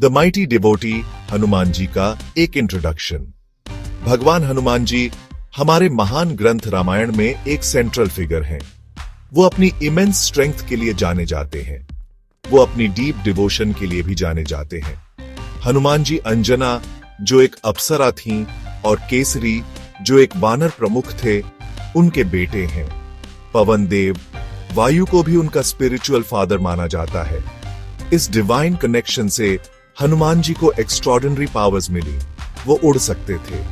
The mighty devotee Hanuman ji का एक introduction. भगवान हनुमान जी हमारे महान ग्रंथ रामायण में एक सेंट्रल फिगर हैं। वो अपनी इमेंस स्ट्रेंथ के लिए जाने जाते हैं। वो अपनी डीप डिवोशन के लिए भी जाने जाते हैं। हनुमान जी अंजना जो एक अप्सरा थीं और केसरी जो एक वानर प्रमुख थे, उनके बेटे हैं। पवन देव वायु को भी उनका स्पिरिचुअल फादर माना जाता है। इस डिवाइन कनेक्शन से हनुमान जी को एक्स्ट्रॉर्डिनरी पावर्स मिली। वो उड़ सकते थे,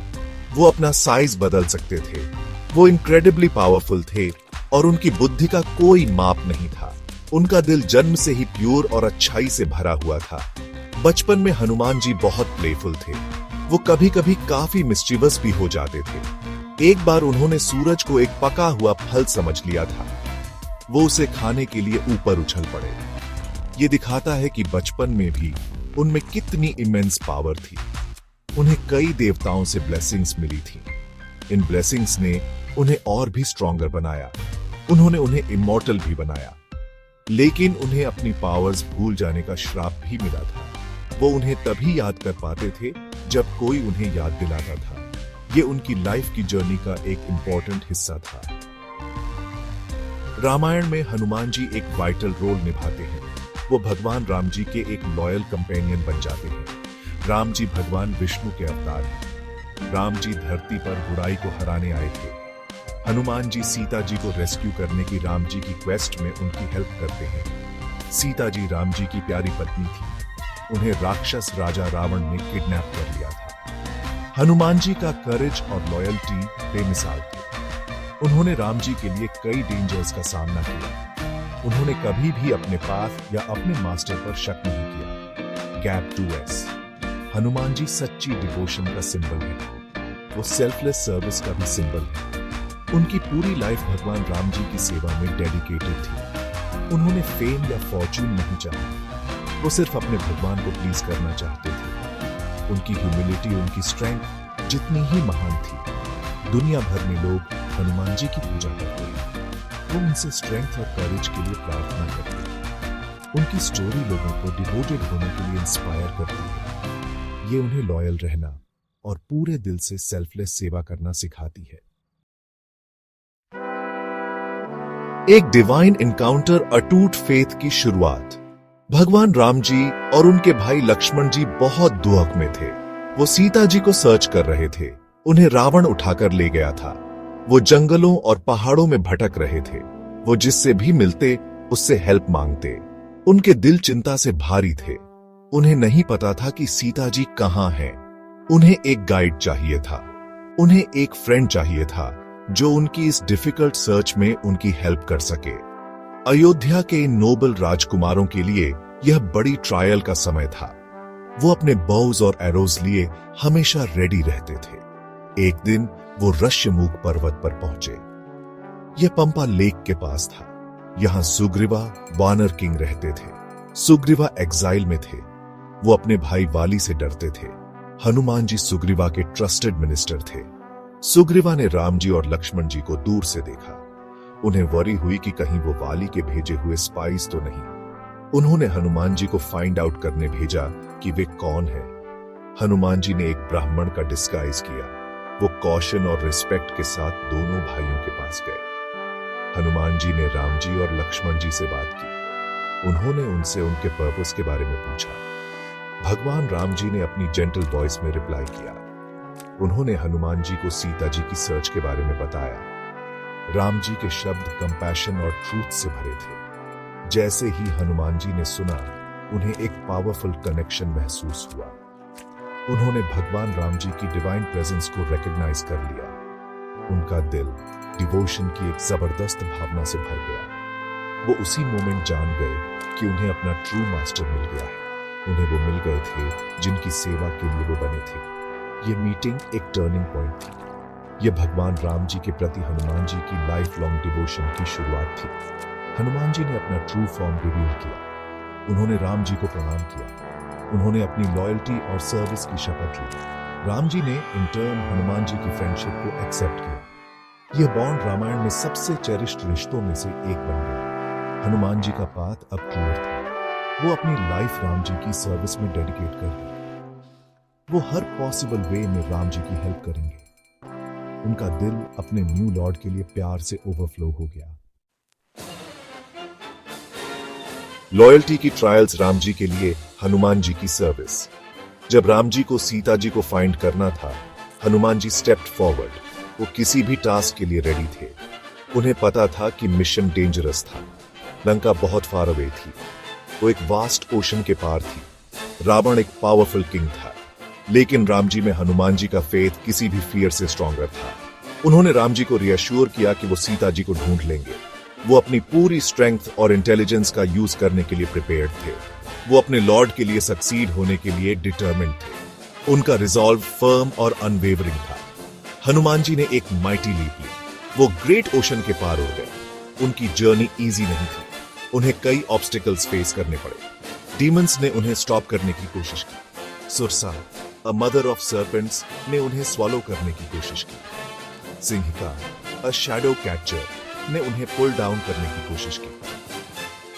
वो अपना साइज बदल सकते थे, वो इनक्रेडिबली पावरफुल थे और उनकी बुद्धि का कोई माप नहीं था। उनका दिल जन्म से ही प्योर और अच्छाई से भरा हुआ था। बचपन में हनुमान जी बहुत प्लेफुल थे। वो कभी कभी काफी मिस्चीवस भी हो जाते थे। एक बार उन्होंने सूरज को एक पका हुआ फल समझ लिया था। वो उसे खाने के लिए ऊपर उछल पड़े। ये दिखाता है कि बचपन में भी उनमें कितनी इमेंस पावर थी। उन्हें कई देवताओं से ब्लेसिंग्स मिली थी। इन ब्लेसिंग्स ने उन्हें और भी स्ट्रॉन्गर बनाया। उन्होंने उन्हें इमॉर्टल भी बनाया। लेकिन उन्हें अपनी पावर्स भूल जाने का श्राप भी मिला था। वो उन्हें तभी याद कर पाते थे जब कोई उन्हें याद दिलाता था। ये उनकी लाइफ की जर्नी का एक इंपॉर्टेंट हिस्सा था। रामायण में हनुमान जी एक वाइटल रोल निभाते हैं। वो भगवान राम जी के एक लॉयल कंपेनियन बन जाते हैं। राम जी भगवान विष्णु के अवतार हैं। राम जी धरती पर बुराई को हराने आए थे। हनुमान जी सीता जी को रेस्क्यू करने की राम जी की क्वेस्ट में उनकी हेल्प करते हैं। सीता जी राम जी की प्यारी पत्नी थी। उन्हें राक्षस राजा रावण ने किडनैप कर लिया था। हनुमान जी का करेज और लॉयल्टी बेमिसाल थे। उन्होंने राम जी के लिए कई डेंजर्स का सामना किया। उन्होंने कभी भी अपने पाथ या अपने मास्टर पर शक नहीं किया। Gap 2S। हनुमान जी सच्ची डिवोशन का सिंबल है। वो सेल्फलेस सर्विस का भी सिंबल है। उनकी पूरी लाइफ भगवान राम जी की सेवा में डेडिकेटेड थी। उन्होंने फेम या फॉर्चून नहीं चाहा। वो सिर्फ अपने भगवान को प्लीज करना चाहते थे। उनकी ह्यूमिलिटी, उनकी स्ट्रेंथ जितनी ही महान थी, दुनिया भर में लोग हनुमान जी की पूजा करते हैं। वो उनसे स्ट्रेंथ और करेज के लिए प्रार्थना करते हैं। उनकी स्टोरी लोगों को डिवोटेड होने के लिए इंस्पायर करती है। ये उन्हें लॉयल रहना और पूरे दिल से सेल्फलेस सेवा करना सिखाती है। एक डिवाइन इनकाउंटर, अटूट फेथ की शुरुआत। भगवान राम जी और उनके भाई लक्ष्मण जी बहुत दुख में थे। वो सीता जी को सर्च कर रहे थे। उन्हें रावण उठाकर ले गया था। वो जंगलों और पहाड़ों में भटक रहे थे। वो जिससे भी मिलते उससे हेल्प मांगते। उनके दिल चिंता से भारी थे। उन्हें नहीं पता था कि सीता जी कहां हैं। उन्हें एक गाइड चाहिए था। उन्हें एक फ्रेंड चाहिए था जो उनकी इस डिफिकल्ट सर्च में उनकी हेल्प कर सके। अयोध्या के इन नोबल राजकुमारों के लिए यह बड़ी ट्रायल का समय था। वो अपने बॉउज और एरोज लिए हमेशा रेडी रहते थे। एक दिन वो ऋष्यमुख पर्वत पर पहुंचे। यह पंपा लेक के पास था। यहां सुग्रीवा वानर किंग रहते थे। सुग्रीवा एग्जाइल में थे। वो अपने भाई वाली से डरते थे। हनुमान जी सुग्रीवा के ट्रस्टेड मिनिस्टर थे। सुग्रीवा ने राम जी और लक्ष्मण जी को दूर से देखा। उन्हें वरी हुई कि कहीं वो वाली के भेजे हुए स्पाइस तो नहीं। उन्होंने हनुमान जी को फाइंड आउट करने भेजा कि वे कौन है। हनुमान जी ने एक ब्राह्मण का डिस्गाइज किया। वो कॉशन और रिस्पेक्ट के साथ दोनों भाइयों के पास गए। हनुमान जी ने राम जी और लक्ष्मण जी से बात की। उन्होंने उनसे उनके पर्पस के बारे में पूछा। भगवान राम जी ने अपनी जेंटल वॉइस में रिप्लाई किया। उन्होंने हनुमान जी को सीता जी की सर्च के बारे में बताया। राम जी के शब्द कंपैशन और ट्रूथ से भरे थे। जैसे ही हनुमान जी ने सुना, उन्हें एक पावरफुल कनेक्शन महसूस हुआ। उन्होंने भगवान राम जी की डिवाइन प्रेजेंस को रिकॉग्नाइज कर लिया। उनका दिल डिवोशन की एक जबरदस्त भावना से भर गया। वो उसी मोमेंट जान गए कि उन्हें अपना ट्रू मास्टर मिल गया है। उन्हें वो मिल गए थे जिनकी सेवा के लिए वो बने थे। ये मीटिंग एक टर्निंग पॉइंट थी। ये भगवान राम जी के प्रति हनुमान जी की लाइफ लॉन्ग डिवोशन की शुरुआत थी। हनुमान जी ने अपना ट्रू फॉर्म रिवील किया। उन्होंने राम जी को प्रणाम किया। उन्होंने अपनी लॉयल्टी और सर्विस की शपथ ली। राम जी ने इन टर्न हनुमान जी की फ्रेंडशिप को एक्सेप्ट किया। यह बॉन्ड रामायण में सबसे चेरिश्ड रिश्तों में से एक बन गया। हनुमान जी का पाथ अब क्लियर था। वो अपनी लाइफ राम जी की सर्विस में डेडिकेट कर दी। वो हर पॉसिबल वे में राम जी की हेल्प करेंगे। उनका दिल अपने न्यू लॉर्ड के लिए प्यार से ओवरफ्लो हो गया। लॉयल्टी की ट्रायल्स राम जी के लिए हनुमान जी की सर्विस। जब राम जी को सीता जी को फाइंड करना था, हनुमान जी स्टेप्ड फॉरवर्ड। वो किसी भी टास्क के लिए रेडी थे। उन्हें पता था कि मिशन डेंजरस था। लंका बहुत फार अवे थी। वो एक वास्ट ओशन के पार थी। रावण एक पावरफुल किंग था, लेकिन राम जी में हनुमान जी का फेथ किसी भी फियर से स्ट्रॉन्गर था। उन्होंने राम जी को रियश्योर किया कि वो सीता जी को ढूंढ लेंगे। वो अपनी पूरी स्ट्रेंथ और इंटेलिजेंस का यूज करने के लिए प्रिपेयर्ड थे। वो अपने लॉर्ड के लिए सक्सीड होने के लिए डिटर्मिन्ड थे। उनका रिजॉल्व फर्म और अनवेवरिंग था। हनुमान जी ने एक माइटी लीप ली। वो ग्रेट ओशन के पार हो गए। उनकी जर्नी इजी नहीं थी। उन्हें कई ऑब्स्टिकल्स फेस करने पड़े। डीमंस ने उन्हें स्टॉप करने की कोशिश की। Surasa, a mother of serpents, ने उन्हें स्वॉलो करने की कोशिश की। सिंहिका, अ शैडो कैचर, ने उन्हें पुल डाउन करने की कोशिश की।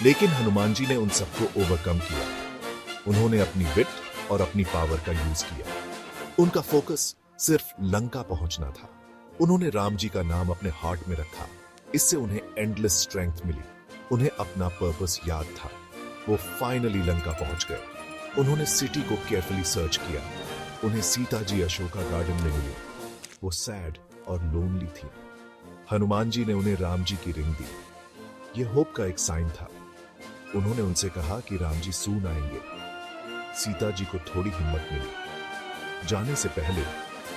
लेकिन हनुमान जी ने उन सबको ओवरकम किया। उन्होंने अपनी विट और अपनी पावर का यूज किया। उनका फोकस सिर्फ लंका पहुंचना था। उन्होंने राम जी का नाम अपने हार्ट में रखा। इससे उन्हें एंडलेस स्ट्रेंथ मिली। उन्हें अपना पर्पस याद था। वो फाइनली लंका पहुंच गए। उन्होंने सिटी को केयरफुली सर्च किया। उन्हें सीता जी अशोका गार्डन में मिली। वो सैड और लोनली थी। हनुमान जी ने उन्हें राम जी की रिंग दी। यह होप का एक साइन था। उन्होंने उनसे कहा कि राम जी सून आएंगे। सीता जी को थोड़ी हिम्मत मिली। जाने से पहले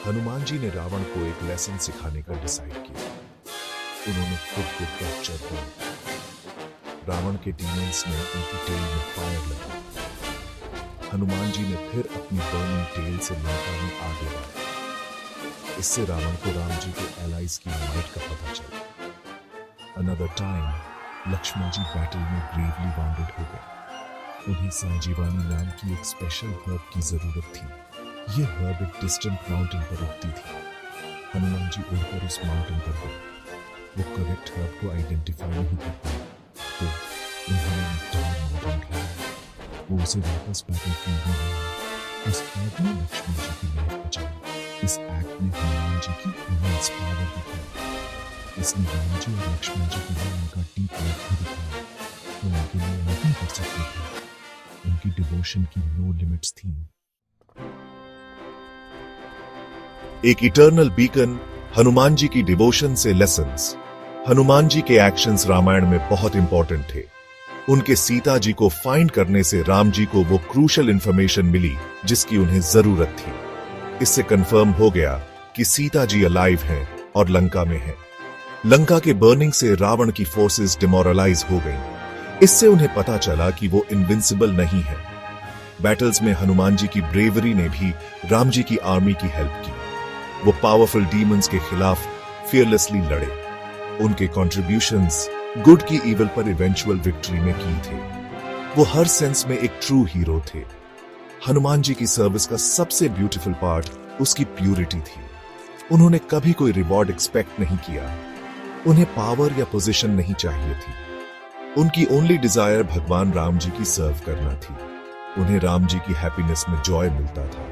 हनुमान जी ने रावण को एक लेसन सिखाने का डिसाइड किया। उन्होंने खुद को कैप्चर किया। रावण के डीमंस ने उनकी टेल में फायर लगाया। हनुमान जी ने फिर अपनी बर्निंग टेल से लंका में आग लगाया। इससे रावण को राम जी के एलाइज की माइट का पता चला। अनदर टाइम लक्ष्मण जी बैटल में ब्रेवली वाउंडेड हो गए। उन्हें संजीवानी नाम की एक स्पेशल हर्ब की जरूरत थी। यह हर्ब एक डिस्टेंट माउंटेन पर उगती थी। हनुमान जी उड़कर उस माउंटेन पर गए। वो करेक्ट हर्ब को आइडेंटिफाई नहीं कर पाए, तो उन्होंने डार्क माउंटेन उठाया। वो उसे वापस बैटलफील्ड में लाया। उस हर्ब ने लक्ष्मण जी की लाइफ बचाई। इस एक्ट ने हनुमान जी की इमेंस पावर दिखाई। इसने राम जी और लक्ष्मण जी के लिए उनका डीप लव भी दिखाया। वो उनके लिए नहीं कर सकते थे। उनकी डिवोशन की नो लिमिट्स थी। एक इटर्नल बीकन, हनुमान जी की डिवोशन से लेसन्स। हनुमान जी के एक्शंस रामायण में बहुत इंपॉर्टेंट थे। उनके सीता जी को फाइंड करने से राम जी को वो क्रूशल इंफॉर्मेशन मिली जिसकी उन्हें जरूरत थी। इससे कंफर्म हो गया कि सीता जी अलाइव हैं और लंका में हैं। लंका के बर्निंग से रावण की फोर्सेस डिमोरलाइज हो गईं। इससे उन्हें पता चला कि वो इनविंसिबल नहीं है। बैटल्स में हनुमान जी की ब्रेवरी ने भी राम जी की आर्मी की हेल्प की। वो पावरफुल डीमंस के खिलाफ फियरलेसली लड़े। उनके कॉन्ट्रीब्यूशंस गुड की इविल पर इवेंचुअल विक्ट्री में की थे। वो हर सेंस में एक ट्रू हीरो थे। हनुमान जी की सर्विस का सबसे ब्यूटीफुल पार्ट उसकी प्यूरिटी थी। उन्होंने कभी कोई रिवॉर्ड एक्सपेक्ट नहीं किया। उन्हें पावर या पोजीशन नहीं चाहिए थी। उनकी ओनली डिजायर भगवान राम जी की सर्व करना थी। उन्हें राम जी की हैप्पीनेस में जॉय मिलता था।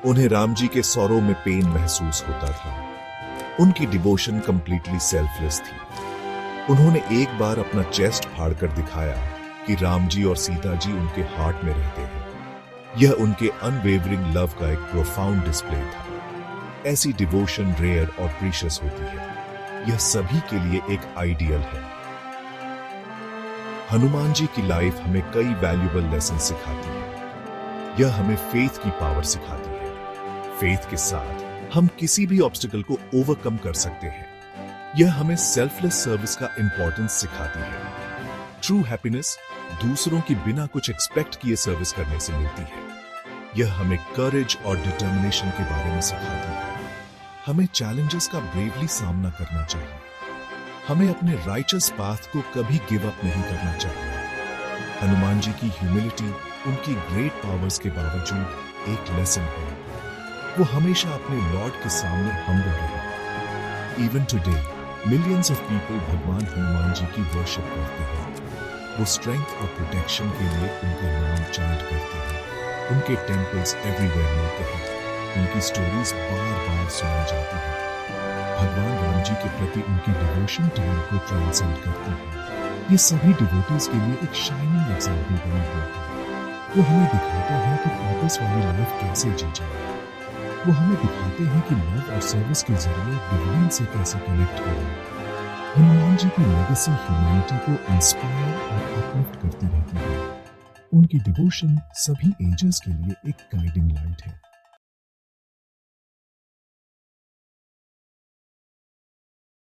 उन्हें राम जी के सौरों में पेन महसूस होता था। उनकी डिवोशन कंप्लीटली सेल्फलेस थी। उन्होंने एक बार अपना चेस्ट फाड़कर दिखाया कि राम जी और सीता जी उनके हार्ट में रहते हैं। यह उनके अनवेवरिंग लव का एक प्रोफाउंड डिस्प्ले था। ऐसी डिवोशन रेयर और प्रीशियस होती है। यह सभी के लिए एक आइडियल है। हनुमान जी की लाइफ हमें कई वैल्यूबल लेसन सिखाती है। यह हमें फेथ की पावर सिखाती है। फेथ के साथ हम किसी भी ऑब्स्टिकल को ओवरकम कर सकते हैं। यह हमें सेल्फलेस सर्विस का इंपॉर्टेंस सिखाती है। ट्रू हैप्पीनेस दूसरों की बिना कुछ एक्सपेक्ट किए सर्विस करने से मिलती है। यह हमें करेज और डिटर्मिनेशन के बारे में सिखाती है। हमें चैलेंजेस का ब्रेवली सामना करना चाहिए। हमें अपने राइचस पाथ को कभी गिव अप नहीं करना चाहिए। हनुमान जी की ह्यूमिलिटी उनकी ग्रेट पावर्स के बावजूद एक लेसन है। वो हमेशा अपने लॉर्ड के सामने हम्बल रहे। Even today millions of people भगवान हनुमान जी की वर्शिप करते हैं। वो स्ट्रेंथ और प्रोटेक्शन के लिए उनका नाम चांट करते हैं। उनके टेम्पल्स एवरीवेयर मिलते हैं। उनकी स्टोरीज बार बार सुनी जाती है। भगवान राम जी के प्रति उनकी डिवोशन टाइम को ट्रांसेंड करती है। ये सभी डिवोटीज के लिए एक शाइनिंग एग्जाम्पल बनी हुई है। वो हमें दिखाते हैं कि पर्पस वाली लाइफ कैसे जी जाए। वो हमें दिखाते हैं कि लव और सर्विस के जरिए डिवाइन से कैसे कनेक्ट करें। हनुमान जी की लेगेसी ह्यूमैनिटी को इंस्पायर और अपलिफ्ट करती रहती है। उनकी डिवोशन सभी एजेस के लिए एक गाइडिंग लाइट है।